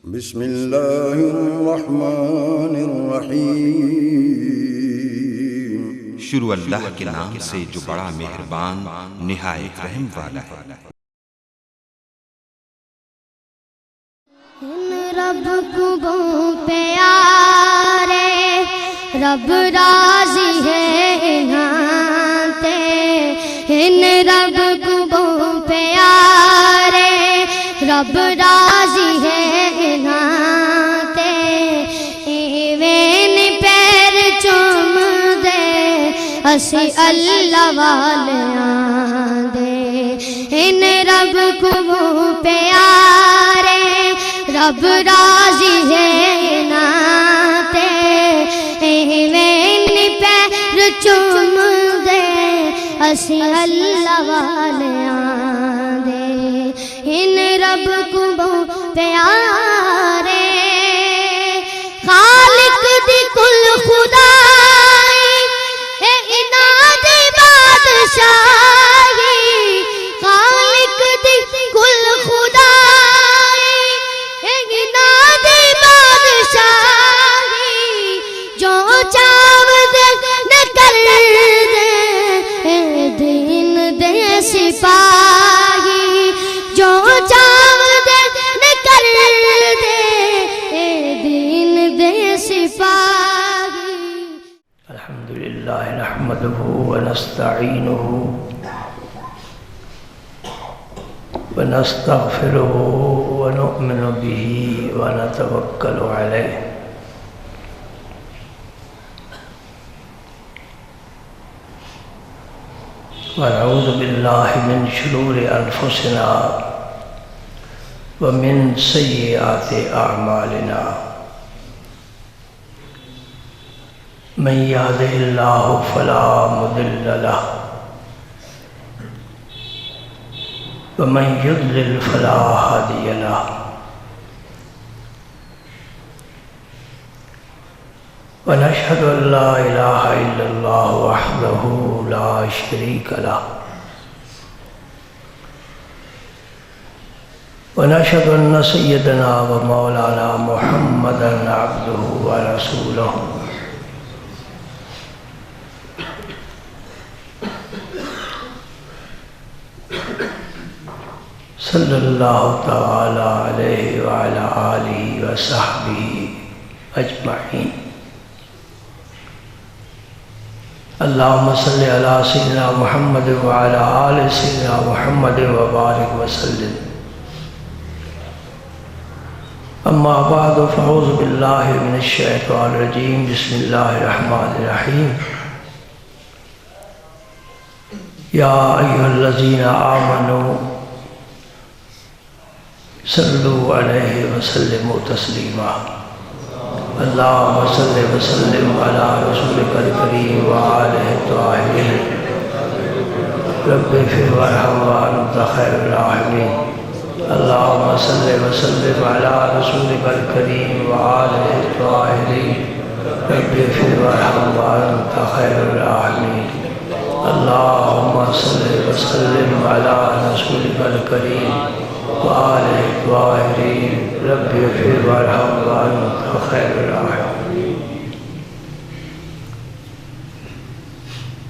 بسم اللہ الرحمن الرحیم۔ شروع اللہ کے نام سے جو بڑا مہربان نہایت رحم والا ہے۔ رب کو پیارے رب راضی ہے نہاتے، ان رب کو پیارے رب راضی ہے نہاتے، ایویں پیر چوم دے اسی اللہ والیاں دے، ان رب کو پیارے رب راضی ہے ناتے، ایویں پیر چوم دے اسی اللہ والیاں دے، ان رب کو پیارے خالق دی کل خدائی اے اناد بادشاہی، خالق دی کل خدائی اے اناد بادشاہی، جو چاو دے کر دے اے دین دے سپاہی، جو چاو دے کر دے اے دین دے سپاہی۔ الحمدللہ نحمدہ ونستعینہ ونستغفرہ ونؤمن بہ ونتوکل علیہ، ونعوذ باللہ من شرور انفسنا ومن سیئات اعمالنا، من یہدہ اللہ فلا مضل لہ ومن یضلل فلا ہادی لہ، ونشہد ان لا الہ الا اللہ وحدہ لا شریک لہ، ونشہد ان سیدنا و مولانا محمدا عبدہ ورسولہ، صلی اللہ تعالی علیہ وعلا آلہ وصحبہ اجمعین۔ اللہم صلی علی سیدنا محمد وعلا آل سیدنا محمد وبارک وسلم۔ اما بعد فاعوذ باللہ من الشیطان الرجیم، بسم اللہ الرحمن الرحیم۔ یا ایھا الذین آمنوا صلو علیہ وسلموا تسلیما، اللہم صلی وسلم علی رسولک الکریم وآلہ الطاہرین، رب اغفر وارحم وانت خیر الراحمین، اللہم صلی وسلم علی رسولک الکریم وآلہ الطاہرین، رب اغفر وارحم وانت خیر الراحمین، اللہم صلی وسلم علی رسولک الکریم وآلہ الطاہرین، رب اغفر وارحم وانت خیر الراحمین۔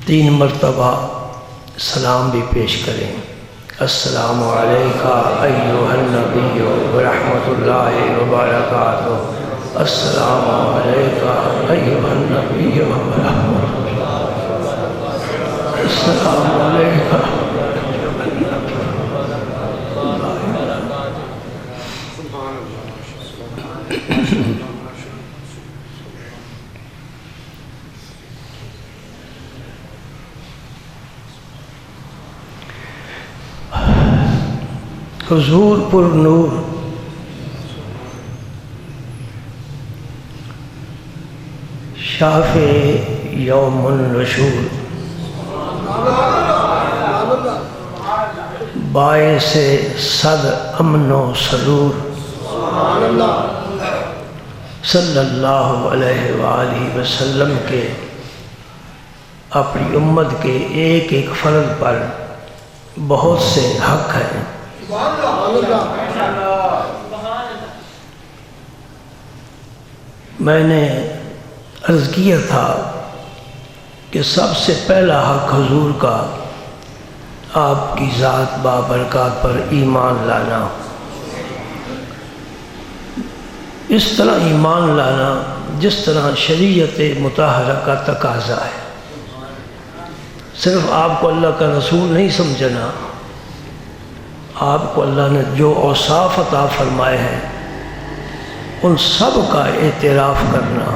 3 مرتبہ سلام بھی پیش کریں۔ السلام علیکہ ایھا النبی ورحمۃ اللہ وبرکاتہ، السلام علیکہ ایھا النبی ورحمۃ اللہ، السلام علیکہ۔ حضور پر نور شافع یوم النشور، باعث صد امن و سرور، صلی اللہ علیہ وآلہ وسلم کے اپنی امت کے ایک ایک فرد پر بہت سے حق ہیں، میں نے عرض کیا تھا کہ سب سے پہلا حق حضور کا آپ کی ذات بابرکات پر ایمان لانا. اس طرح ایمان لانا جس طرح شریعت مطہرہ کا تقاضا ہے. صرف آپ کو اللہ کا رسول نہیں سمجھنا، آپ کو اللہ نے جو اوصاف عطا فرمائے ہیں ان سب کا اعتراف کرنا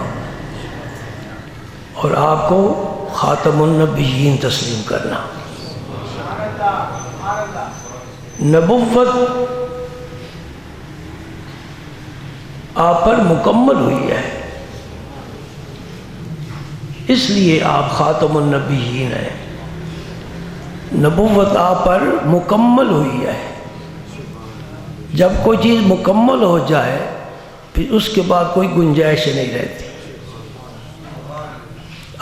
اور آپ کو خاتم النبیین تسلیم کرنا. نبوت آپ پر مکمل ہوئی ہے، اس لیے آپ خاتم النبیین ہیں. نبوت آپ پر مکمل ہوئی ہے. جب کوئی چیز مکمل ہو جائے پھر اس کے بعد کوئی گنجائش نہیں رہتی.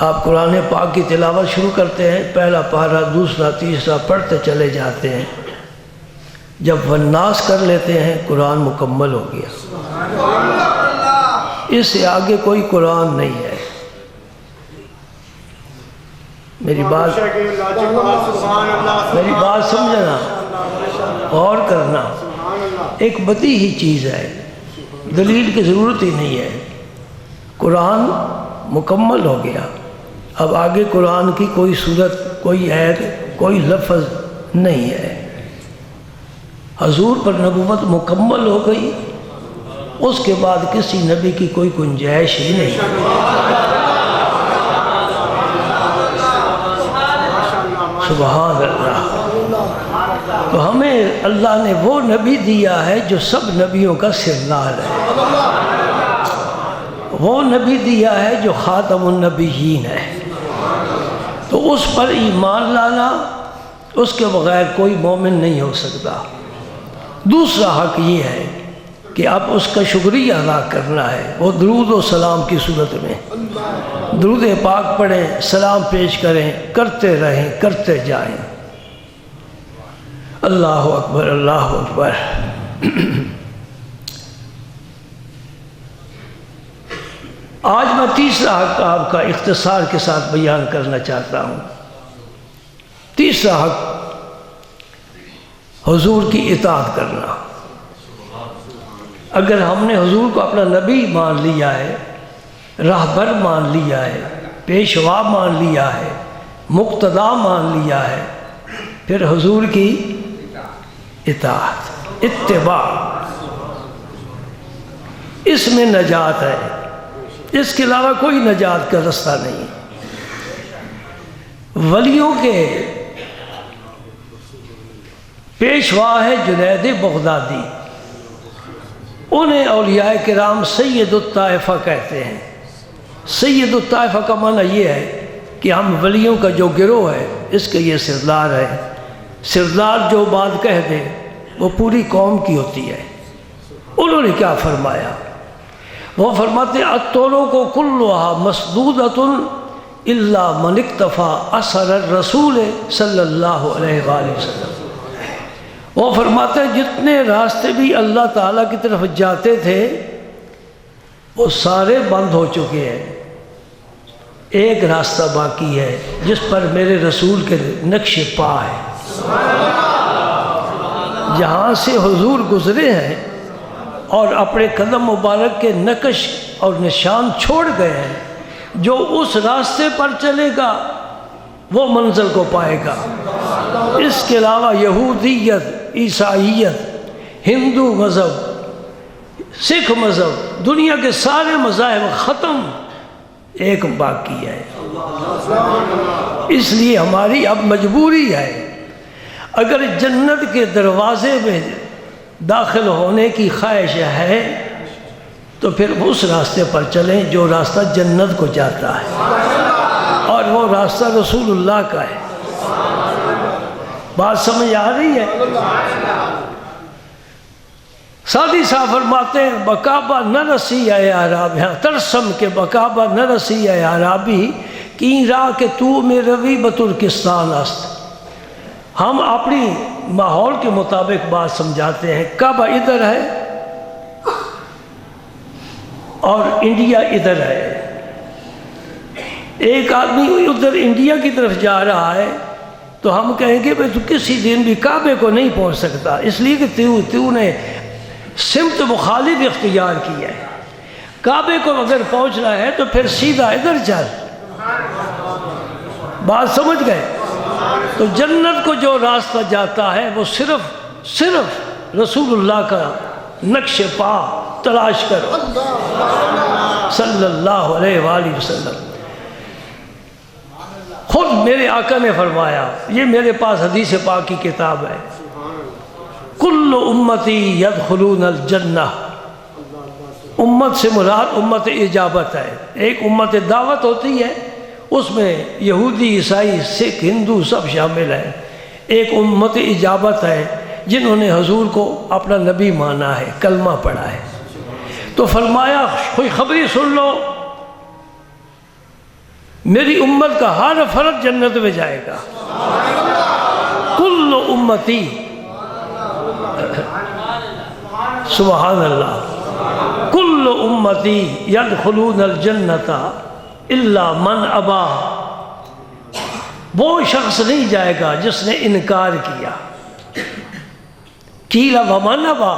آپ قرآن پاک کی تلاوت شروع کرتے ہیں، پہلا پارہ دوسرا تیسرا پڑھتے چلے جاتے ہیں، جب والناس کر لیتے ہیں قرآن مکمل ہو گیا. اس سے آگے کوئی قرآن نہیں ہے. میری بات سمجھنا، غور کرنا. ایک بدیہی چیز ہے، دلیل کی ضرورت ہی نہیں ہے. قرآن مکمل ہو گیا، اب آگے قرآن کی کوئی صورت، کوئی عید، کوئی لفظ نہیں ہے. حضور پر نبوت مکمل ہو گئی، اس کے بعد کسی نبی کی کوئی گنجائش ہی نہیں. سبحان اللہ. تو ہمیں اللہ نے وہ نبی دیا ہے جو سب نبیوں کا سردار ہے، وہ نبی دیا ہے جو خاتم النبیین ہے. تو اس پر ایمان لانا، اس کے بغیر کوئی مومن نہیں ہو سکتا. دوسرا حق یہ ہے کہ اب اس کا شکریہ ادا کرنا ہے. وہ درود و سلام کی صورت میں درود پاک پڑھیں، سلام پیش کریں، کرتے رہیں، کرتے جائیں. اللہ اکبر، اللہ اکبر. آج میں تیسرا حق آپ کا اختصار کے ساتھ بیان کرنا چاہتا ہوں. تیسرا حق حضور کی اطاعت کرنا. اگر ہم نے حضور کو اپنا نبی مان لیا ہے، راہبر مان لیا ہے، پیشوا مان لیا ہے، مقتدا مان لیا ہے، پھر حضور کی اطاعت، اتباع، اس میں نجات ہے. اس کے علاوہ کوئی نجات کا رستہ نہیں. ولیوں کے پیشوا ہے جنید بغدادی. انہیں اولیاء کرام سید الطائفہ کہتے ہیں. سید الطائفہ کا معنی یہ ہے کہ ہم ولیوں کا جو گروہ ہے اس کے یہ سردار ہے. سردار جو بات کہہ دے وہ پوری قوم کی ہوتی ہے. انہوں نے کیا فرمایا؟ وہ فرماتے ہیں الطرق کلها مسدودۃ الا من اقتفى اثر الرسول صلی اللہ علیہ وآلہ وسلم. وہ فرماتے ہیں جتنے راستے بھی اللہ تعالیٰ کی طرف جاتے تھے وہ سارے بند ہو چکے ہیں. ایک راستہ باقی ہے جس پر میرے رسول کے نقش پا ہے. جہاں سے حضور گزرے ہیں اور اپنے قدم مبارک کے نقش اور نشان چھوڑ گئے ہیں، جو اس راستے پر چلے گا وہ منزل کو پائے گا. اس کے علاوہ یہودیت، عیسائیت، ہندو مذہب، سکھ مذہب، دنیا کے سارے مذاہب ختم، ایک باقی ہے. اس لیے ہماری اب مجبوری ہے، اگر جنت کے دروازے میں داخل ہونے کی خواہش ہے تو پھر اس راستے پر چلیں جو راستہ جنت کو جاتا ہے، اور وہ راستہ رسول اللہ کا ہے. بات سمجھ آ رہی ہے؟ سادی صاحب فرماتے ہیں بکابہ نہ رسی اے عرابی، ترسم کے بکابہ نہ رسی اے عرابی کی راہ کے تو میں روی بترکستان است. ہم اپنی ماحول کے مطابق بات سمجھاتے ہیں. کعبہ ادھر ہے اور انڈیا ادھر ہے، ایک آدمی ادھر انڈیا کی طرف جا رہا ہے تو ہم کہیں گے بھائی تو کسی دن بھی کعبے کو نہیں پہنچ سکتا، اس لیے کہ تو نے سمت مخالف اختیار کی ہے۔ کعبے کو اگر پہنچنا ہے تو پھر سیدھا ادھر چل، بات سمجھ گئے؟ تو جنت کو جو راستہ جاتا ہے وہ صرف رسول اللہ کا نقش پا تلاش کرو صلی اللہ علیہ وآلہ وسلم۔ خود میرے آقا نے فرمایا، یہ میرے پاس حدیث پاک کی کتاب ہے، کل امتی یدخلون الجنہ، امت سے مراد امت اجابت ہے۔ ایک امت دعوت ہوتی ہے، اس میں یہودی، عیسائی، سکھ، ہندو سب شامل ہیں۔ ایک امت اجابت ہے جنہوں نے حضور کو اپنا نبی مانا ہے، کلمہ پڑھا ہے۔ تو فرمایا خوشخبری سن لو، میری امت کا ہر فرد جنت میں جائے گا۔ کل امتی، سبحان اللہ، کل امتی یدخلون الجنت الا من ابا، وہ شخص نہیں جائے گا جس نے انکار کیا۔ قیل ومن ابا،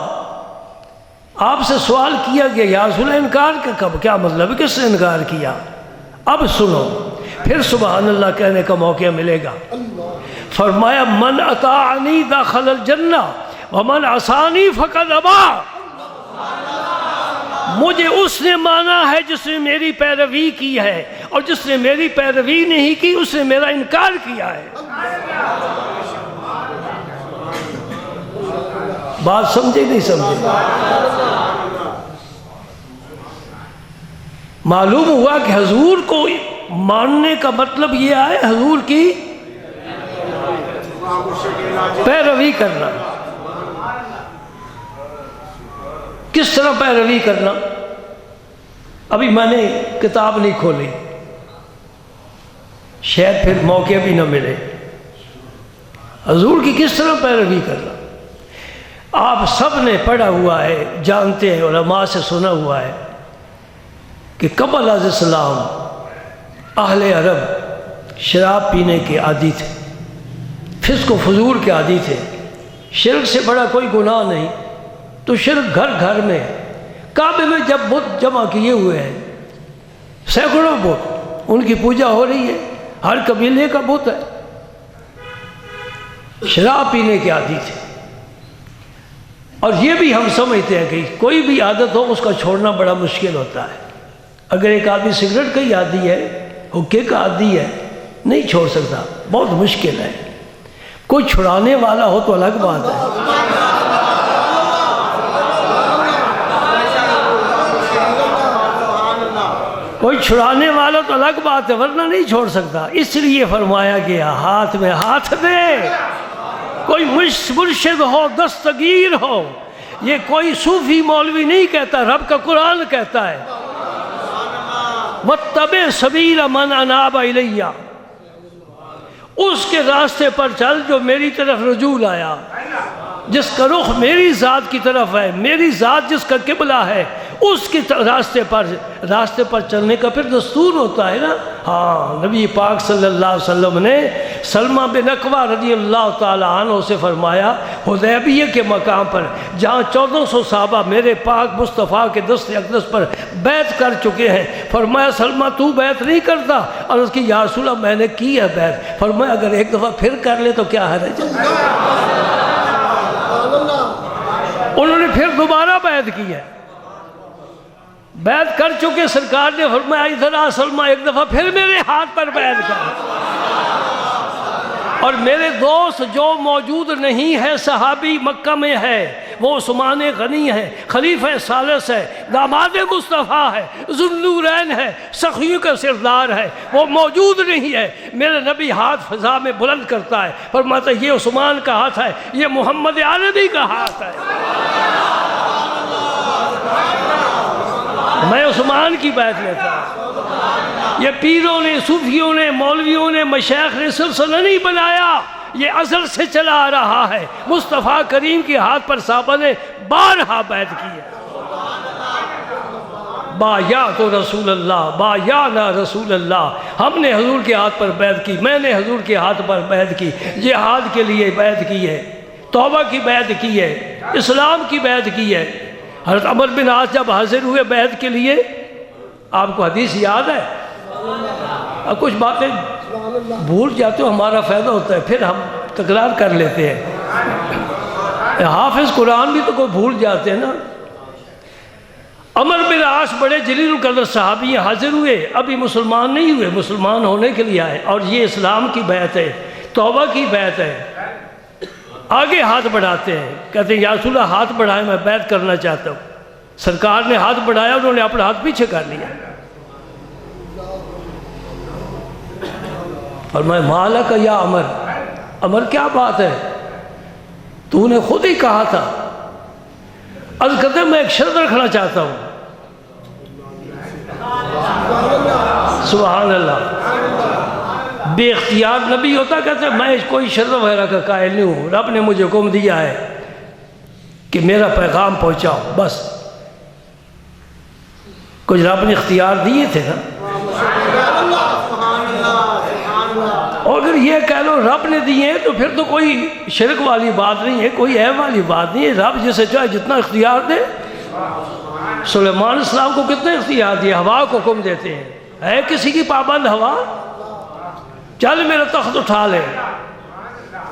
آپ سے سوال کیا گیا یا رسول اللہ انکار کا کب، کیا مطلب ہے، کس نے انکار کیا؟ اب سنو، پھر سبحان اللہ کہنے کا موقع ملے گا۔ فرمایا من اطاعنی دخل الجنہ ومن عصانی فقد ابا، مجھے اس نے مانا ہے جس نے میری پیروی کی ہے، اور جس نے میری پیروی نہیں کی اس نے میرا انکار کیا ہے۔ بات سمجھے نہیں سمجھے؟ معلوم ہوا کہ حضور کو ماننے کا مطلب یہ ہے حضور کی پیروی کرنا۔ کس طرح پیروی کرنا؟ ابھی میں نے کتاب نہیں کھولی، شاید پھر موقع بھی نہ ملے۔ حضور کی کس طرح پیروی کرنا؟ آپ سب نے پڑھا ہوا ہے، جانتے ہیں، علماء سے سنا ہوا ہے کہ قبل علیہ السلام اہل عرب شراب پینے کے عادی تھے، فسق و فجور کے عادی تھے۔ شرک سے بڑا کوئی گناہ نہیں، تو شرک گھر گھر میں، کعبے میں جب بت جمع کیے ہوئے ہیں، سینکڑوں بت، ان کی پوجا ہو رہی ہے، ہر قبیلے کا بت ہے، شراب پینے کے عادی تھے۔ اور یہ بھی ہم سمجھتے ہیں کہ کوئی بھی عادت ہو اس کا چھوڑنا بڑا مشکل ہوتا ہے۔ اگر ایک آدمی سگریٹ کا ہی عادی ہے، حکے کا عادی ہے، نہیں چھوڑ سکتا، بہت مشکل ہے۔ کوئی چھڑانے والا ہو تو الگ بات ہے۔ کوئی چھڑانے والا تو الگ بات ہے، ورنہ نہیں چھوڑ سکتا۔ اس لیے فرمایا گیا ہاتھ میں ہاتھ دے۔ کوئی مرشد ہو، دستگیر ہو، یہ کوئی صوفی مولوی نہیں کہتا، رب کا قرآن کہتا ہے وَاتَّبِعْ سَبِيلَ مَنْ أَنَابَ إِلَيَّ، اس کے راستے پر چل جو میری طرف رجوع آیا، جس کا رخ میری ذات کی طرف ہے، میری ذات جس کا قبلہ ہے، اس کے راستے پر چلنے کا پھر دستور ہوتا ہے نا۔ ہاں، نبی پاک صلی اللہ علیہ وسلم نے سلمہ بن اکوع رضی اللہ تعالیٰ عنہ سے فرمایا حدیبیہ کے مقام پر جہاں 1400 صحابہ میرے پاک مصطفیٰ کے دست اقدس پر بیعت کر چکے ہیں، فرمایا سلمہ تو بیعت نہیں کرتا؟ اور اس کی یا رسول اللہ میں نے کی ہے بیعت۔ فرمایا اگر ایک دفعہ پھر کر لے تو کیا حرج ہے؟ انہوں نے پھر دوبارہ بیعت کی ہے، بیعت کر چکے، سرکار نے فرمایا ادھر آ سلمہ، ایک دفعہ پھر میرے ہاتھ پر بیعت کر۔ اور میرے دوست جو موجود نہیں ہے، صحابی مکہ میں ہے، وہ عثمان غنی ہے، خلیفہ ثالث ہے، داماد مصطفیٰ ہے، ذو النورین ہے، سخیوں کا سردار ہے، وہ موجود نہیں ہے۔ میرے نبی ہاتھ فضا میں بلند کرتا ہے، فرماتا ہے یہ عثمان کا ہاتھ ہے، یہ محمد عربی کا ہاتھ ہے، میں عثمان کی بیعت لیتا ہوں۔ یہ پیروں نے، صوفیوں نے، مولویوں نے، مشائخ نے سلسلہ نہیں بنایا، یہ ازل سے چلا آ رہا ہے۔ مصطفیٰ کریم کے ہاتھ پر صحابہ نے بارہا بیعت کی ہے، بایعت رسول اللہ، بایعنا رسول اللہ، ہم نے حضور کے ہاتھ پر بیعت کی، میں نے حضور کے ہاتھ پر بیعت کی، جہاد کے لیے بیعت کی ہے، توبہ کی بیعت کی ہے، اسلام کی بیعت کی ہے۔ حضرت عمر بن عاص جب حاضر ہوئے بیعت کے لیے، آپ کو حدیث یاد ہے؟ اب کچھ باتیں بھول جاتے ہو، ہمارا فائدہ ہوتا ہے، پھر ہم تکرار کر لیتے ہیں۔ حافظ قرآن بھی تو کوئی بھول جاتے ہیں نا۔ عمر بن عاص بڑے جلیل القدر صحابی ہیں، حاضر ہوئے، ابھی مسلمان نہیں ہوئے، مسلمان ہونے کے لیے آئے، اور یہ اسلام کی بیعت ہے، توبہ کی بیعت ہے۔ آگے ہاتھ بڑھاتے ہیں، کہتے ہیں یا رسول اللہ ہاتھ بڑھائیں، میں بیعت کرنا چاہتا ہوں۔ سرکار نے ہاتھ بڑھایا، انہوں نے اپنا ہاتھ پیچھے کر لیا، فرمایا مالک یا عمر، عمر کیا بات ہے، تو نے خود ہی کہا تھا۔ عرض کرتے میں ایک شرط رکھنا چاہتا ہوں۔ سبحان اللہ، بے اختیار نبی ہوتا، کہتے میں کوئی شرط وغیرہ کا قائل نہیں ہوں، رب نے مجھے حکم دیا ہے کہ میرا پیغام پہنچاؤ، بس۔ کچھ رب نے اختیار دیے تھے نا، اور اگر یہ کہہ لو رب نے دیے ہیں تو پھر تو کوئی شرک والی بات نہیں ہے، کوئی عیب والی بات نہیں ہے، رب جسے چاہے جتنا اختیار دے۔ سلیمان علیہ السلام کو کتنے اختیار دیے، ہوا کو حکم دیتے ہیں، ہے کسی کی پابند ہوا، چل میرا تخت اٹھا لے۔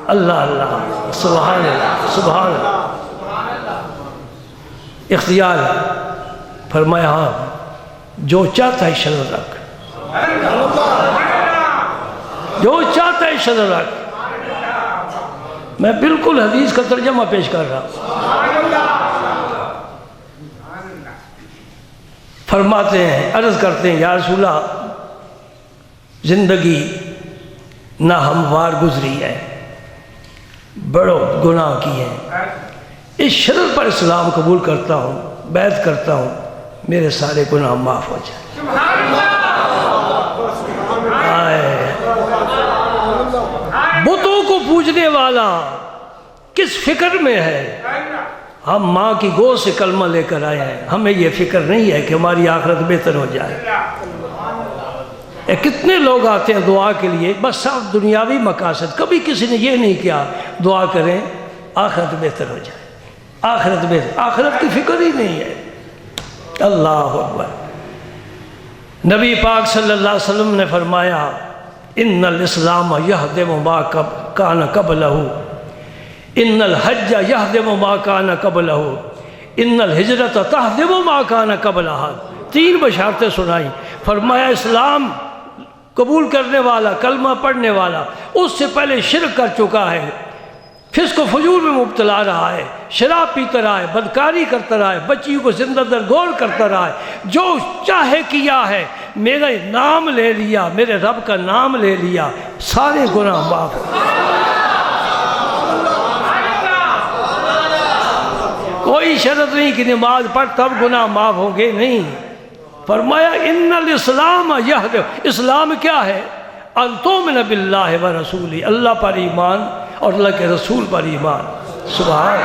اللہ اللہ، سبحان اللہ، سبحان اللہ، اختیار۔ فرمایا ہاں جو چاہتا ہے شرط رکھ، جو چاہتا ہے شرط رکھ۔ میں بالکل حدیث کا ترجمہ پیش کر رہا ہوں۔ فرماتے ہیں، عرض کرتے ہیں یا رسول اللہ زندگی ناہموار گزری ہے، بڑوں گناہ کی ہے، اس شرط پر اسلام قبول کرتا ہوں، بیعت کرتا ہوں، میرے سارے گناہ معاف ہو جائیں۔ بتوں کو پوجنے والا کس فکر میں ہے؟ ہم ماں کی گود سے کلمہ لے کر آئے ہیں، ہمیں یہ فکر نہیں ہے کہ ہماری آخرت بہتر ہو جائے۔ کتنے لوگ آتے ہیں دعا کے لیے، بس صرف دنیاوی مقاصد، کبھی کسی نے یہ نہیں کیا دعا کریں آخرت بہتر ہو جائے، آخرت بہتر، آخرت کی فکر ہی نہیں ہے۔ اللہ اکبر۔ نبی پاک صلی اللہ علیہ وسلم نے فرمایا ان الاسلام یہدم ما کان قبلہ، ان الحج یہدم ما کان قبلہ، ان الہجرت تہدم ما کان قبلہا۔ تین بشارتیں سنائیں، فرمایا اسلام قبول کرنے والا، کلمہ پڑھنے والا، اس سے پہلے شرک کر چکا ہے، فسق و فجور میں مبتلا رہا ہے، شراب پیتا رہا ہے، بدکاری کرتا رہا ہے، بچیوں کو زندہ درگور کرتا رہا ہے، جو چاہے کیا ہے، میرا نام لے لیا، میرے رب کا نام لے لیا، سارے گناہ معاف۔ کوئی شرط نہیں کہ نماز پڑھ تب گناہ معاف ہوں گے، نہیں۔ فرمایا ان الاسلام یہدم، اسلام کیا ہے؟ ان تؤمن باللہ ورسولہ، اللہ پر ایمان اور اللہ کے رسول پر ایمان۔ سبحان۔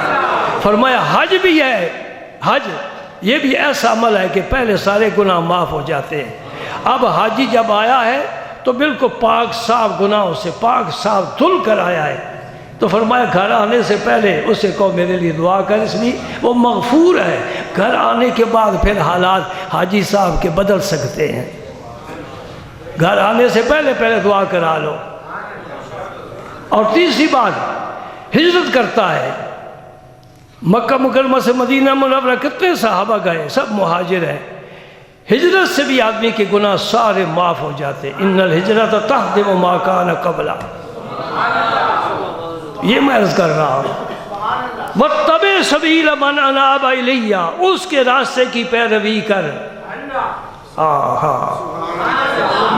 فرمایا حج بھی ہے، حج یہ بھی ایسا عمل ہے کہ پہلے سارے گناہ معاف ہو جاتے ہیں۔ اب حاجی جب آیا ہے تو بالکل پاک صاف گناہوں سے پاک صاف دھل کر آیا ہے، تو فرمایا گھر آنے سے پہلے اسے کہو میرے لیے دعا کر، اس لیے وہ مغفور ہے۔ گھر آنے کے بعد پھر حالات حاجی صاحب کے بدل سکتے ہیں، گھر آنے سے پہلے دعا کرا لو۔ اور تیسری بات، ہجرت کرتا ہے، مکہ مکرمہ سے مدینہ منورہ کتنے صحابہ گئے، سب مہاجر ہیں، ہجرت سے بھی آدمی کے گناہ سارے معاف ہو جاتے۔ ان الہجرت تہدم ما کان قبلہ، یہ میں عرض کر رہا ہوں۔ واتبع سبیل من اناب الیہ، اس کے راستے کی پیروی کر۔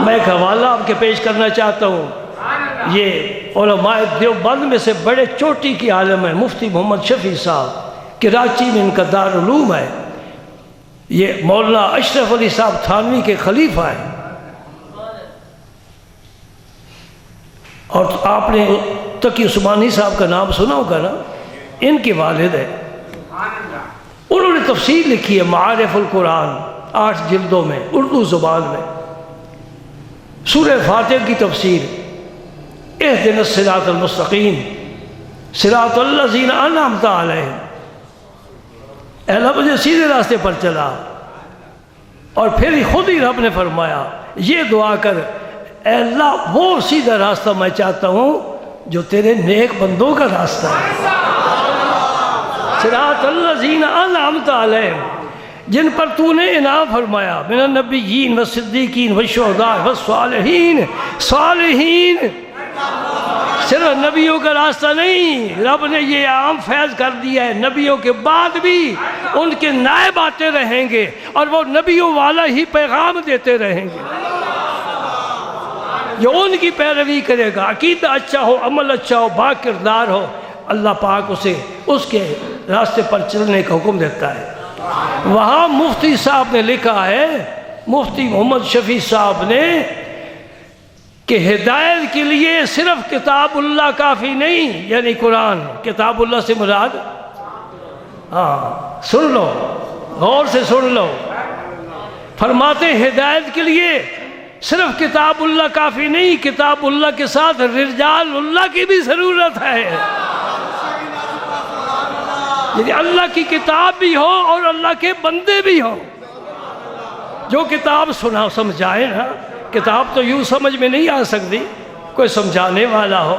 میں ایک حوالہ آپ کے پیش کرنا چاہتا ہوں، یہ علماء دیوبند میں سے بڑے چوٹی کی عالم ہیں، مفتی محمد شفیع صاحب، کراچی میں ان کا دارالعلوم ہے، یہ مولانا اشرف علی صاحب تھانوی کے خلیفہ ہیں، اور آپ نے تقی عثمانی صاحب کا نام سنا ہوگا نا، ان کے والد ہیں، انہوں نے تفسیر لکھی ہے معارف القرآن، 8 جلدوں میں اردو زبان میں۔ سورہ فاتحہ کی تفسیر، اہدنا الصراط المستقیم صراط الذین انعمت علیہم، اے اللہ مجھے سیدھے راستے پر چلا۔ اور پھر خود ہی رب نے فرمایا یہ دعا کر، اے اللہ وہ سیدھا راستہ میں چاہتا ہوں جو تیرے نیک بندوں کا راستہ ہے، صراط الذین انعمت علیہم، جن پر تو نے انعام فرمایا، من النبیین والصدیقین والشہداء والصالحین۔ صالحین صرف نبیوں کا راستہ نہیں، رب نے یہ عام فیض کر دیا ہے، نبیوں کے بعد بھی ان کے نائب آتے رہیں گے اور وہ نبیوں والا ہی پیغام دیتے رہیں گے۔ جو ان کی پیروی کرے گا، عقیدہ اچھا ہو، عمل اچھا ہو، با کردار ہو، اللہ پاک اسے اس کے راستے پر چلنے کا حکم دیتا ہے۔ وہاں مفتی صاحب نے لکھا ہے، مفتی محمد شفیع صاحب نے، کہ ہدایت کے لیے صرف کتاب اللہ کافی نہیں، یعنی قرآن، کتاب اللہ سے مراد، سن لو، غور سے سن لو، فرماتے ہیں ہدایت کے لیے صرف کتاب اللہ کافی نہیں، کتاب اللہ کے ساتھ رجال اللہ کی بھی ضرورت ہے، یعنی اللہ کی کتاب بھی ہو اور اللہ کے بندے بھی ہوں جو کتاب سنا سمجھائے نا۔ کتاب تو یوں سمجھ میں نہیں آ سکتی، کوئی سمجھانے والا ہو،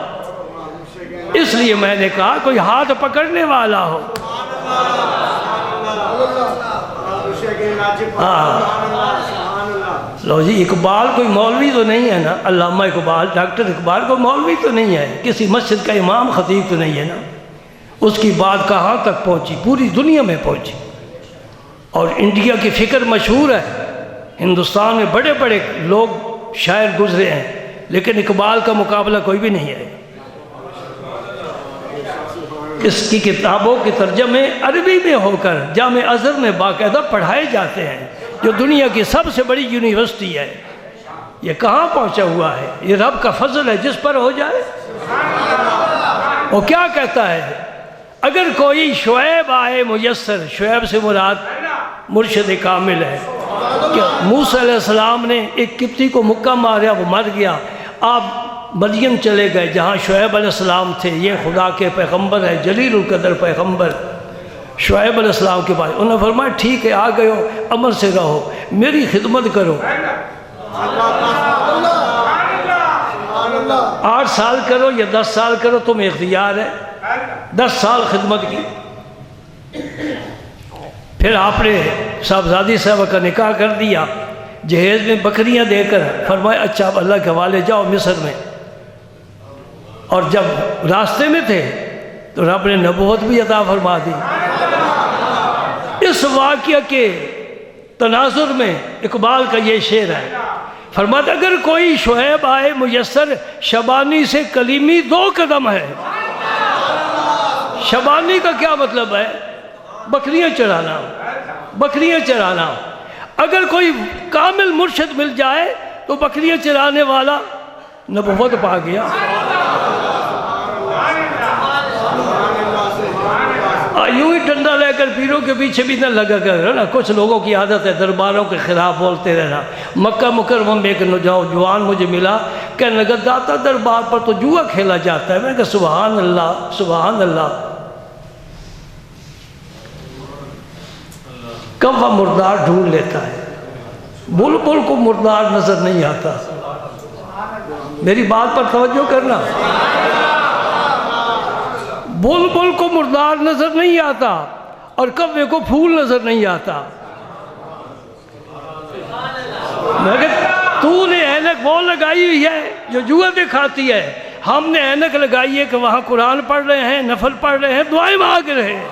اس لیے میں نے کہا کوئی ہاتھ پکڑنے والا ہو۔ لو جی، اقبال کوئی مولوی تو نہیں ہے نا، علامہ اقبال، ڈاکٹر اقبال کوئی مولوی تو نہیں ہے، کسی مسجد کا امام خطیب تو نہیں ہے نا۔ اس کی بات کہاں تک پہنچی؟ پوری دنیا میں پہنچی، اور انڈیا کی فکر مشہور ہے، ہندوستان میں بڑے بڑے لوگ شاعر گزرے ہیں، لیکن اقبال کا مقابلہ کوئی بھی نہیں ہے۔ اس کی کتابوں کے ترجمے عربی میں ہو کر جامع ازہر میں باقاعدہ پڑھائے جاتے ہیں، جو دنیا کی سب سے بڑی یونیورسٹی ہے۔ یہ کہاں پہنچا ہوا ہے؟ یہ رب کا فضل ہے، جس پر ہو جائے۔ وہ کیا کہتا ہے؟ اگر کوئی شعیب آئے میسر، شعیب سے مراد مرشد کامل ہے، کہ موسیٰ علیہ السلام نے ایک قبطی کو مکہ ماریا، وہ مر گیا، آپ مدین چلے گئے جہاں شعیب علیہ السلام تھے، یہ خدا کے پیغمبر ہے، جلیل القدر پیغمبر شعیب علیہ السلام کے پاس۔ انہوں نے فرمایا ٹھیک ہے، آ گئے ہو، امر سے رہو، میری خدمت کرو، 8 سال کرو یا 10 سال کرو، تمہیں اختیار ہے۔ 10 سال خدمت کی، پھر آپ نے صاحبزادی صاحبہ کا نکاح کر دیا، جہیز میں بکریاں دے کر فرمایا اچھا اب اللہ کے حوالے جاؤ مصر میں۔ اور جب راستے میں تھے تو رب نے نبوت بھی عطا فرما دی۔ اس واقعہ کے تناظر میں اقبال کا یہ شعر ہے، فرماتا اگر کوئی شعیب آئے میسر، شبانی سے کلیمی 2 قدم ہے۔ شبانی کا کیا مطلب ہے؟ بکریاں چرانا، بکریاں چرانا۔ اگر کوئی کامل مرشد مل جائے تو بکریاں چرانے والا نبوت پا گیا۔ یوں ہی ڈنڈا لے کر پیروں کے پیچھے بھی نہ لگا کر نا، کچھ لوگوں کی عادت ہے درباروں کے خلاف بولتے رہنا۔ مکہ مکرمہ میں ایک نوجوان مجھے ملا، کہنے لگا داتا دربار پر تو جوا کھیلا جاتا ہے۔ میں نے کہا سبحان اللہ سبحان اللہ، کوا مردار ڈھونڈ لیتا ہے، بلبل کو مردار نظر نہیں آتا۔ میری بات پر توجہ کرنا، بلبل کو مردار نظر نہیں آتا اور کوے کو پھول نظر نہیں آتا۔ میں کہتا تو نے اینک وہ لگائی ہوئی ہے جو جوا دکھاتی ہے، ہم نے اینک لگائی ہے کہ وہاں قرآن پڑھ رہے ہیں، نفل پڑھ رہے ہیں، دعائیں مانگ رہے ہیں۔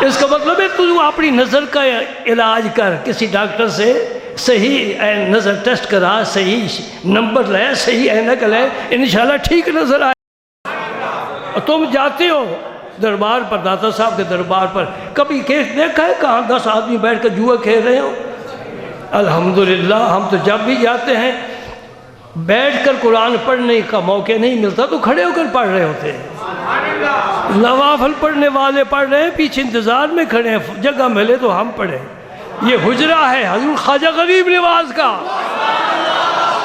اس کا مطلب ہے تو اپنی نظر کا علاج کر، کسی ڈاکٹر سے صحیح نظر ٹیسٹ کرا، صحیح نمبر لے، صحیح اینک لے، انشاءاللہ ٹھیک نظر آئے۔ اور تم جاتے ہو دربار پر، داتا صاحب کے دربار پر، کبھی کیس دیکھا ہے کہاں 10 آدمی بیٹھ کر جوا کھیل رہے ہو؟ الحمدللہ ہم تو جب بھی جاتے ہیں بیٹھ کر قرآن پڑھنے کا موقع نہیں ملتا تو کھڑے ہو کر پڑھ رہے ہوتے ہیں۔ نوافل پڑھنے والے پڑھ رہے ہیں، پیچھے انتظار میں کھڑے ہیں، جگہ ملے تو ہم پڑھیں۔ یہ حجرہ ہے حضور خواجہ غریب نواز کا،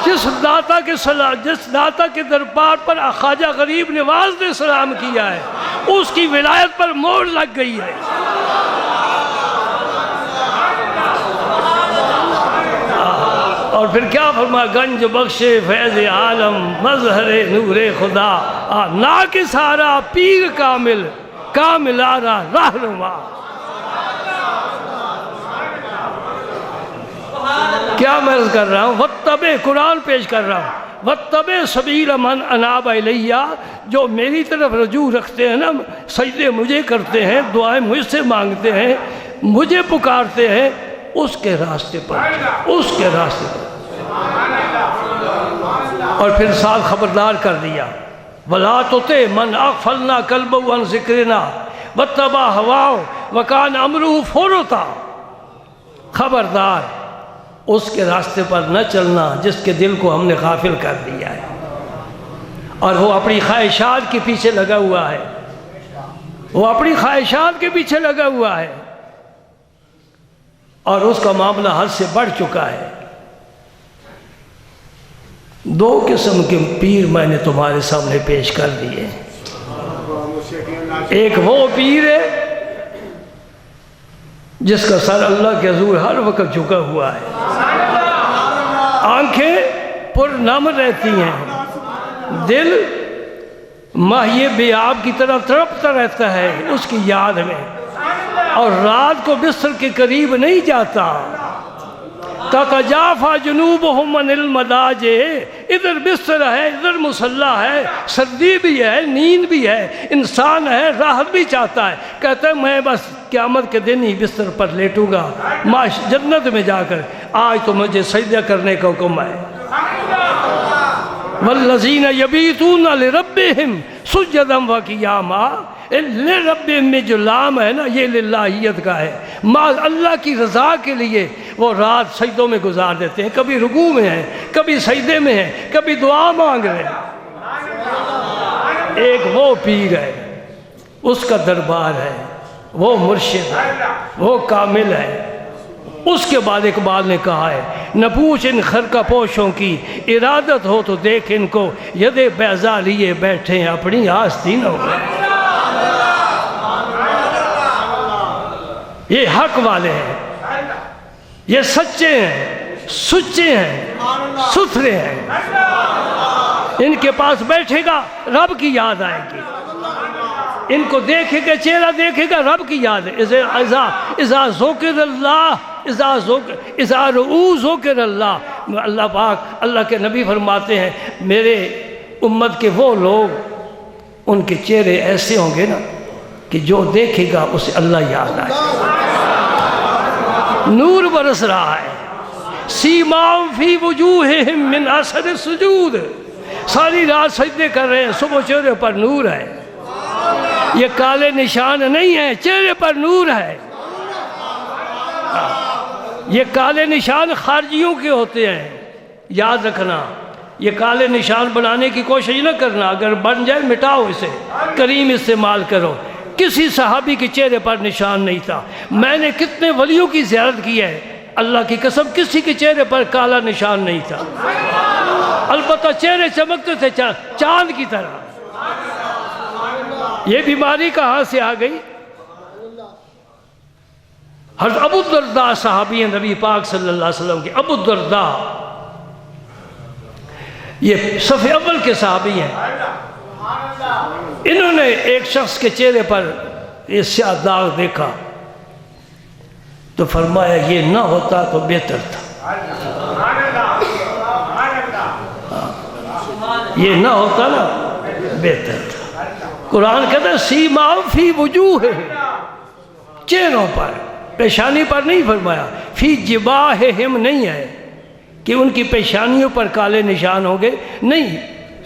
جس داتا کے دربار پر خواجہ غریب نواز نے سلام کیا ہے، اس کی ولایت پر مہر لگ گئی ہے۔ اور پھر کیا فرما، گنج بخش فیض عالم مظہر نور خدا، نا کے سارا پیر کامل کاملارا رہنما۔ کیا میں عرض کر رہا ہوں، وَاتَّبِعْ قرآن پیش کر رہا ہوں، وَاتَّبِعْ سَبِيلَ مَنْ أَنَابَ إِلَيَّ، جو میری طرف رجوع رکھتے ہیں نا، سجدے مجھے کرتے ہیں، دعائیں مجھ سے مانگتے ہیں، مجھے پکارتے ہیں، اس کے راستے پر، اس کے راستے پر۔ اور پھر ساتھ خبردار کر دیا، وَلَا تُطِعْ مَنْ أَغْفَلْنَا قَلْبَهُ عَنْ ذِكْرِنَا وَاتَّبَعَ هَوَاهُ وَكَانَ أَمْرُهُ فُرُطًا۔ خبردار، اس کے راستے پر نہ چلنا جس کے دل کو ہم نے غافل کر دیا ہے، اور وہ اپنی خواہشات کے پیچھے لگا ہوا ہے، وہ اپنی خواہشات کے پیچھے لگا ہوا ہے، اور اس کا معاملہ حد سے بڑھ چکا ہے۔ دو قسم کے پیر میں نے تمہارے سامنے پیش کر دیے۔ ایک وہ پیر ہے جس کا سر اللہ کے حضور ہر وقت جھکا ہوا ہے، آنکھیں پرنم رہتی ہیں، دل ماہی بیاب کی طرح تڑپتا رہتا ہے اس کی یاد میں، اور رات کو بستر کے قریب نہیں جاتا۔ تتجافا جنوبہم عن المضاجع، ادھر بستر ہے، ادھر مصلی ہے، سردی بھی ہے، نیند بھی ہے، انسان ہے، راحت بھی چاہتا ہے، کہتا ہے میں بس قیامت کے دن ہی بستر پر لیٹوں گا، جنت میں جا کر، آج تو مجھے سجدہ کرنے کا حکم ہے۔ والذین یبیتون لربہم سجدا وقیاما، لربہم میں جو لام ہے نا، یہ للہیت کا ہے، اللہ کی رضا کے لیے وہ رات سجدوں میں گزار دیتے ہیں، کبھی رکوع میں ہیں، کبھی سجدے میں ہیں، کبھی دعا مانگ رہے ہیں۔ ایک وہ پیر ہے، اس کا دربار ہے، وہ مرشد ہے، وہ کامل ہے۔ اس کے بعد اقبال نے کہا ہے، نہ پوچھ ان خرقہ پوشوں کی، ارادت ہو تو دیکھ ان کو، ید بیضا لیے بیٹھے ہیں اپنی آستینوں میں۔ یہ حق والے ہیں، یہ سچے ہیں، سچے ہیں، ستھرے ہیں، ان کے پاس بیٹھے گا رب کی یاد آئے گی، ان کو دیکھے گا، چہرہ دیکھے گا، رب کی یاد ہے۔ اذا ذکر اللہ، اذا رؤوا ذکر اللہ، اللہ پاک، اللہ کے نبی فرماتے ہیں میرے امت کے وہ لوگ، ان کے چہرے ایسے ہوں گے نا کہ جو دیکھے گا اسے اللہ یاد آئے گا۔ نور برس رہا ہے، سیماؤں فی وجوہہم من اثر السجود، ساری رات سجدے کر رہے ہیں، صبح چہرے پر نور ہے، یہ کالے نشان نہیں ہیں، چہرے پر نور ہے۔ یہ کالے نشان خارجیوں کے ہوتے ہیں، یاد رکھنا، یہ کالے نشان بنانے کی کوشش نہ کرنا، اگر بن جائے مٹاؤ اسے، کریم استعمال کرو۔ کسی صحابی کے چہرے پر نشان نہیں تھا، میں نے کتنے ولیوں کی زیارت کی ہے، اللہ کی قسم کسی کے چہرے پر کالا نشان نہیں تھا، البتہ چہرے چمکتے تھے چاند کی طرح۔ یہ بیماری کہاں سے آ گئی؟ حضرت ابو الدرداء صحابی ہیں نبی پاک صلی اللہ علیہ وسلم کے، ابو الدرداء یہ صف اول کے صحابی ہیں، انہوں نے ایک شخص کے چہرے پر یہ سیاہ داغ دیکھا تو فرمایا یہ نہ ہوتا تو بہتر تھا، یہ نہ ہوتا نا بہتر تھا۔ قرآن کہتا ہے سیماؤں فی وجوہہم، چہروں پر، پیشانی پر نہیں فرمایا، فی جباہہم نہیں ہے کہ ان کی پیشانیوں پر کالے نشان ہوں گے، نہیں،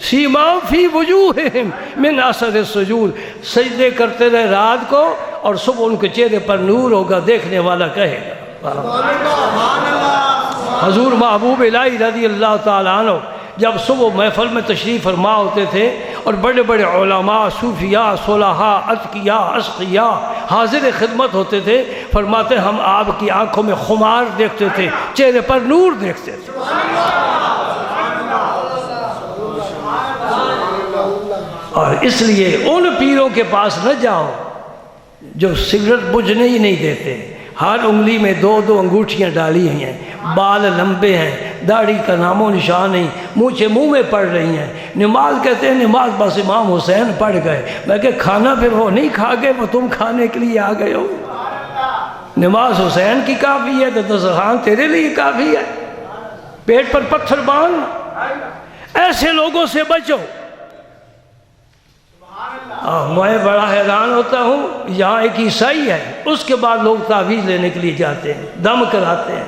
سیماؤں فی وجوہہم من اثر السجود، سجدے کرتے رہے رات کو اور صبح ان کے چہرے پر نور ہوگا، دیکھنے والا کہے گا۔ حضور محبوب الہی رضی اللہ تعالیٰ عنہ جب صبح محفل میں تشریف فرما ہوتے تھے اور بڑے بڑے علماء، صوفیاء، صلحاء، اتقیاء، اشقیاء حاضر خدمت ہوتے تھے. فرماتے ہم آپ کی آنکھوں میں خمار دیکھتے تھے، چہرے پر نور دیکھتے تھے. اور اس لیے ان پیروں کے پاس نہ جاؤ جو سگریٹ بجھنے ہی نہیں دیتے، ہر انگلی میں 2 انگوٹھیاں ڈالی ہوئی ہیں، بال لمبے ہیں، داڑھی کا نام و نشان نہیں، مونچھیں منہ میں پڑ رہی ہیں. نماز کہتے ہیں نماز بس امام حسین پڑھ گئے. میں کہ کھانا پھر وہ نہیں کھا گئے، وہ تم کھانے کے لیے آ گئے ہو. نماز حسین کی کافی ہے تو دسترخوان تیرے لیے کافی ہے. پیٹ پر پتھر باندھ. ایسے لوگوں سے بچو. میں بڑا حیران ہوتا ہوں، یہاں ایک عیسائی ہے، اس کے بعد لوگ تعویذ لینے کے لیے جاتے ہیں، دم کراتے ہیں.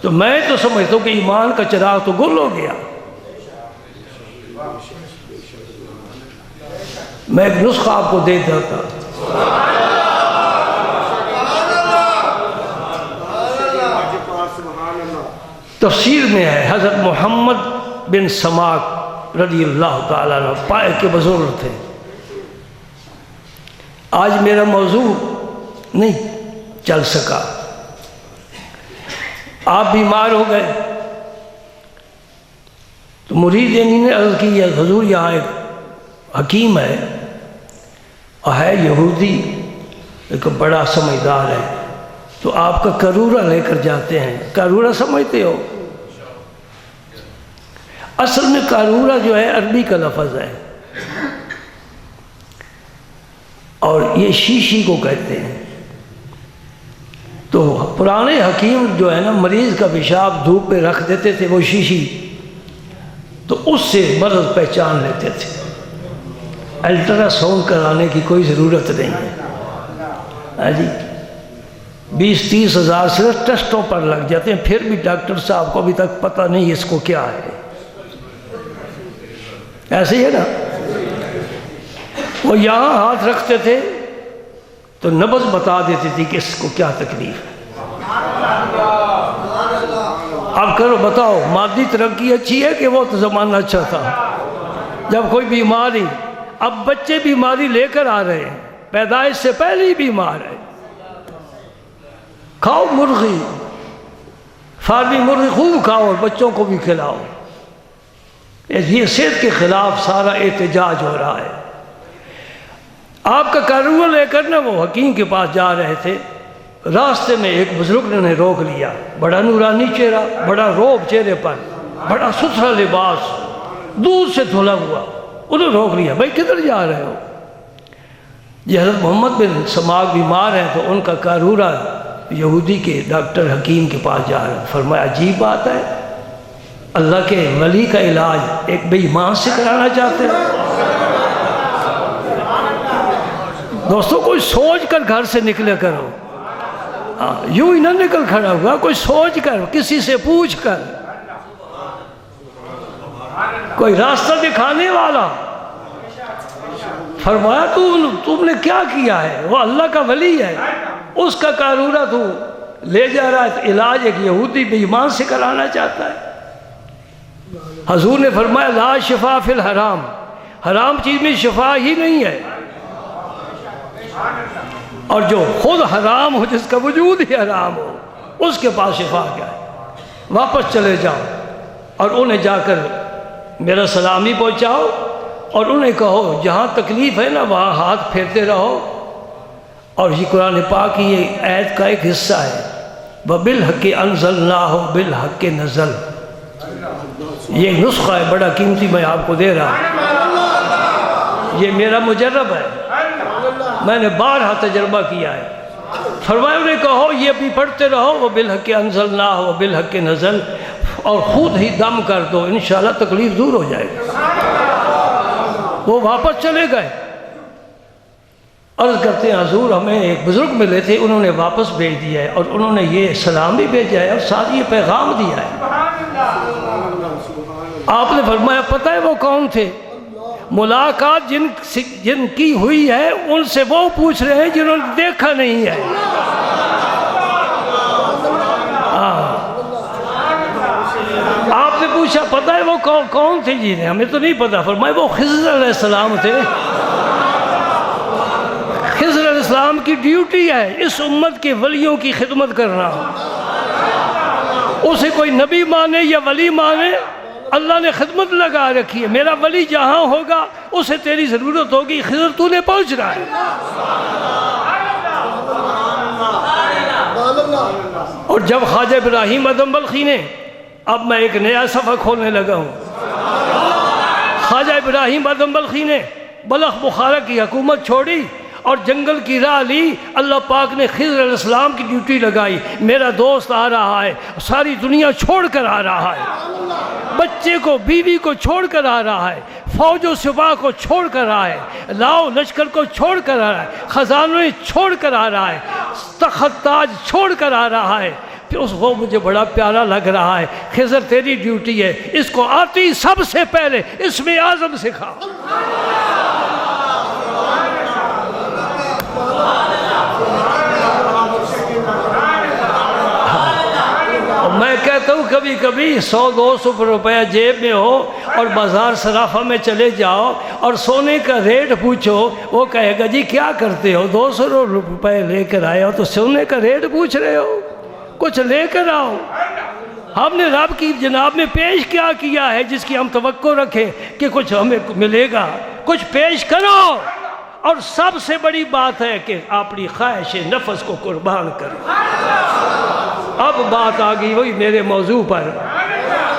تو میں تو سمجھتا ہوں کہ ایمان کا چراغ تو گل ہو گیا. میں ایک نسخہ آپ کو دے دیتا. تفسیر میں ہے، حضرت محمد بن سماک رضی اللہ تعالیٰ عنہ پائے کے بزرگ تھے. آج میرا موضوع نہیں چل سکا، آپ بیمار ہو گئے تو مرید نے عرض کی حضور یہاں ایک حکیم ہے اور ہے یہودی، ایک بڑا سمجھدار ہے، تو آپ کا کرورہ لے کر جاتے ہیں. کرورہ سمجھتے ہو؟ اصل میں کرورہ جو ہے عربی کا لفظ ہے اور یہ شیشی کو کہتے ہیں. تو پرانے حکیم جو ہے نا مریض کا پیشاب دھوپ پہ رکھ دیتے تھے وہ شیشی، تو اس سے مرض پہچان لیتے تھے. الٹرا ساؤنڈ کرانے کی کوئی ضرورت نہیں ہے جی. 20-30 ہزار صرف ٹیسٹوں پر لگ جاتے ہیں، پھر بھی ڈاکٹر صاحب کو ابھی تک پتہ نہیں اس کو کیا ہے. ایسے ہی ہے نا. وہ یہاں ہاتھ رکھتے تھے تو نبض بتا دیتی تھی کہ اس کو کیا تکلیف ہے. اب کرو بتاؤ، مادی ترقی اچھی ہے کہ وہ تو زمانہ اچھا تھا جب کوئی بیماری. اب بچے بیماری لے کر آ رہے ہیں، پیدائش سے پہلے ہی بیمار ہے. کھاؤ مرغی، فارمی مرغی خوب کھاؤ اور بچوں کو بھی کھلاؤ. یہ صحت کے خلاف سارا احتجاج ہو رہا ہے. آپ کا کارواں لے کر نا وہ حکیم کے پاس جا رہے تھے، راستے میں ایک بزرگ نے روک لیا. بڑا نورانی چہرہ، بڑا روب چہرے پر، بڑا ستھرا لباس، دودھ سے دھلا ہوا. انہوں نے روک لیا. بھائی کدھر جا رہے ہو؟ یہ حضرت محمد بن سماک بیمار ہیں تو ان کا کارورہ یہودی کے ڈاکٹر حکیم کے پاس جا رہے ہیں. فرمایا عجیب بات ہے، اللہ کے ولی کا علاج ایک بے ایمان سے کرانا چاہتے ہیں. دوستوں کوئی سوچ کر گھر سے نکلے کرو، یوں ہی نہ نکل کھڑا ہوا. کوئی سوچ کر، کسی سے پوچھ کر، کوئی راستہ دکھانے والا. فرمایا تم نے کیا کیا ہے؟ وہ اللہ کا ولی ہے، اس کا کارورہ تو لے جا رہا ہے، علاج ایک یہودی بے ایمان سے کرانا چاہتا ہے. حضور نے فرمایا لا شفا فی الحرام، حرام چیز میں شفا ہی نہیں ہے. اور جو خود حرام ہو، جس کا وجود ہی حرام ہو، اس کے پاس شفا کیا ہے؟ واپس چلے جاؤ اور انہیں جا کر میرا سلامی پہنچاؤ اور انہیں کہو جہاں تکلیف ہے نا وہاں ہاتھ پھیرتے رہو. اور یہ قرآن پاک کی یہ آیت کا ایک حصہ ہے، وَبِالْحَقِّ أَنزَلْنَاهُ بِالْحَقِّ نَزَلَ. یہ نسخہ ہے بڑا قیمتی، میں آپ کو دے رہا ہوں. یہ میرا مجرب ہے، میں نے بارہا تجربہ کیا ہے. فرمایا انہیں کہو یہ بھی پڑھتے رہو وَبِالْحَقِّ أَنزَلْنَاهُ وَبِالْحَقِّ نَزَلَ، اور خود ہی دم کر دو، انشاءاللہ تکلیف دور ہو جائے گی. وہ واپس چلے گئے. عرض کرتے ہیں حضور ہمیں ایک بزرگ ملے تھے، انہوں نے واپس بھیج دیا ہے اور انہوں نے یہ سلام بھی بھیجا ہے اور ساتھ یہ پیغام دیا ہے. آپ نے فرمایا پتہ ہے وہ کون تھے؟ ملاقات جن کی ہوئی ہے ان سے وہ پوچھ رہے ہیں جنہوں نے دیکھا نہیں ہے. آپ نے پوچھا پتہ ہے وہ کون تھے؟ جی نے ہمیں تو نہیں پتا. فرمایا وہ خضر علیہ السلام تھے. خضر علیہ السلام کی ڈیوٹی ہے اس امت کے ولیوں کی خدمت کرنا. اسے کوئی نبی مانے یا ولی مانے، اللہ نے خدمت لگا رکھی ہے. میرا ولی جہاں ہوگا اسے تیری ضرورت ہوگی. خضر تو نے پہنچ رہا ہے. اور جب خواجہ ابراہیم ادم بلخی نے، اب میں ایک نیا صفحہ کھولنے لگا ہوں، خواجہ ابراہیم ادم بلخی نے بلخ بخارا کی حکومت چھوڑی اور جنگل کی راہ لی. اللہ پاک نے خضر علیہ السلام کی ڈیوٹی لگائی. میرا دوست آ رہا ہے، ساری دنیا چھوڑ کر آ رہا ہے، بچے کو بیوی کو چھوڑ کر آ رہا ہے، فوج و سپاہ کو چھوڑ کر آ رہا ہے، لاؤ لشکر کو چھوڑ کر آ رہا ہے، خزانے چھوڑ کر آ رہا ہے، تخت تاج چھوڑ کر آ رہا ہے. پھر اس کو مجھے بڑا پیارا لگ رہا ہے. خضر تیری ڈیوٹی ہے، اس کو آتی سب سے پہلے اسم اعظم سکھا. میں کہتا ہوں کبھی کبھی 100-200 روپیہ جیب میں ہو اور بازار صرافہ میں چلے جاؤ اور سونے کا ریٹ پوچھو، وہ کہے گا جی کیا کرتے ہو، 200 روپے لے کر آئے ہو تو سونے کا ریٹ پوچھ رہے ہو، کچھ لے کر آؤ. ہم نے رب کی جناب میں پیش کیا ہے جس کی ہم توقع رکھیں کہ کچھ ہمیں ملے گا. کچھ پیش کرو. اور سب سے بڑی بات ہے کہ اپنی خواہش نفس کو قربان کرو. اب بات آ گئی وہی میرے موضوع پر،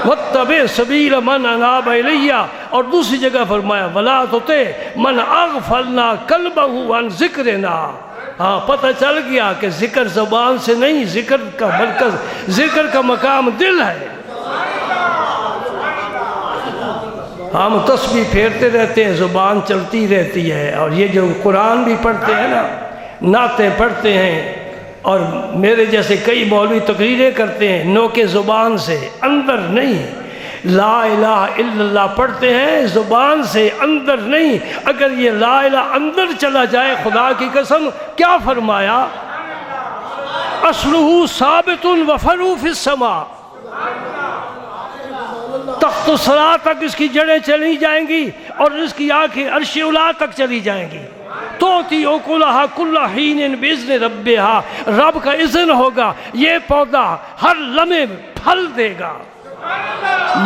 وَاتَّبِعْ سَبِيلَ مَنْ أَنَابَ إِلَيَّ. اور دوسری جگہ فرمایا وَلَا تُطِعْ مَنْ أَغْفَلْنَا قَلْبَهُ عَنْ ذِكْرِنَا. ہاں پتہ چل گیا کہ ذکر زبان سے نہیں، ذکر کا مرکز، ذکر کا مقام دل ہے. ہم تسبیح پھیرتے رہتے ہیں، زبان چلتی رہتی ہے. اور یہ جو قرآن بھی پڑھتے ہیں نا، نعتیں پڑھتے ہیں، اور میرے جیسے کئی مولوی تقریریں کرتے ہیں نوکے زبان سے، اندر نہیں. لا الہ الا اللہ پڑھتے ہیں زبان سے، اندر نہیں. اگر یہ لا الہ اندر چلا جائے، خدا کی قسم کیا فرمایا، اصلہ ثابت وفرع فی السماء. تخت الصراط تک اس کی جڑیں چلی جائیں گی اور اس کی آنکھیں عرش اولی تک چلی جائیں گی. توتی اکلہا کل حین باذن ربہا. رب کا اذن ہوگا، یہ پودا ہر لمحے پھل دے گا،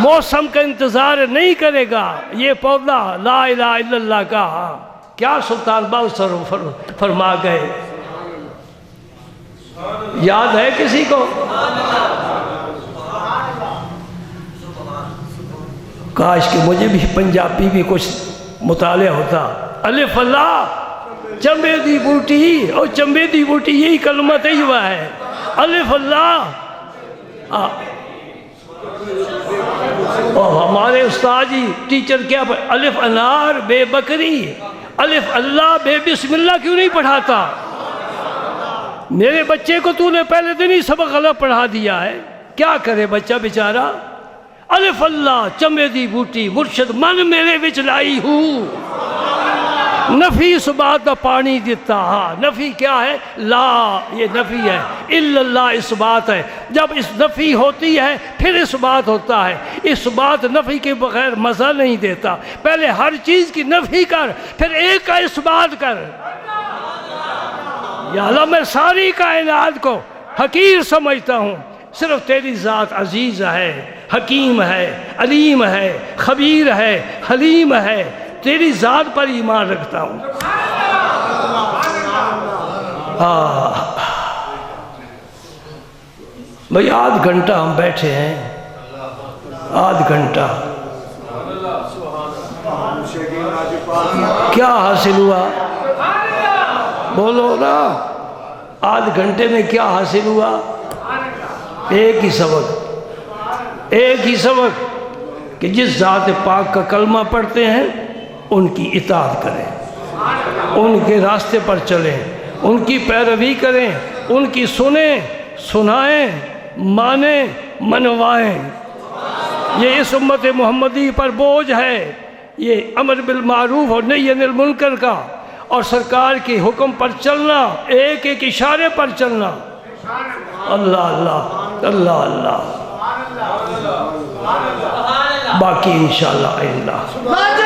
موسم کا انتظار نہیں کرے گا. یہ پودا لا الہ الا اللہ کا. کیا سلطان باؤسر فرما گئے، یاد ہے کسی کو؟ کاش کہ مجھے بھی پنجابی بھی کچھ مطالعہ ہوتا. الف اللہ چمبے دی بوٹی، اور چمبے دی بوٹی یہی کلمہ طیبہ ہے. الف اللہ. اور ہمارے استاد جی ٹیچر کیا الف انار بے بکری، الف اللہ بے بسم اللہ کیوں نہیں پڑھاتا؟ میرے بچے کو تو نے پہلے دن ہی سبق غلط پڑھا دیا ہے. کیا کرے بچہ بیچارہ؟ الف اللہ چمبے دی بوٹی مرشد من میرے وچ لائی ہوں. نفی اس بات کا پانی دیتا. ہاں نفی کیا ہے؟ لا، یہ نفی ہے. الا اللہ اس بات ہے. جب اس نفی ہوتی ہے پھر اس بات ہوتا ہے. اس بات نفی کے بغیر مزہ نہیں دیتا. پہلے ہر چیز کی نفی کر، پھر ایک کا اس بات کر. یا اللہ میں ساری کائنات کو حقیر سمجھتا ہوں، صرف تیری ذات عزیز ہے، حکیم ہے، علیم ہے، خبیر ہے، حلیم ہے. تیری ذات پر ایمان رکھتا ہوں. بھئی آدھ گھنٹہ ہم بیٹھے ہیں، آدھ گھنٹہ کیا حاصل ہوا؟ بولو نا. آدھ گھنٹے میں کیا حاصل ہوا؟ ایک ہی سبق، ایک ہی سبق کہ جس ذات پاک کا کلمہ پڑھتے ہیں ان کی اطاعت کریں، ان کے راستے پر چلیں، ان کی پیروی کریں، ان کی سنیں، سنائیں، مانیں، منوائیں. یہ اس امت محمدی پر بوجھ ہے، یہ امر بالمعروف اور نہی عن المنکر کا، اور سرکار کے حکم پر چلنا، ایک ایک اشارے پر چلنا. اللہ اللہ اللہ اللہ. باقی انشاءاللہ آئندہ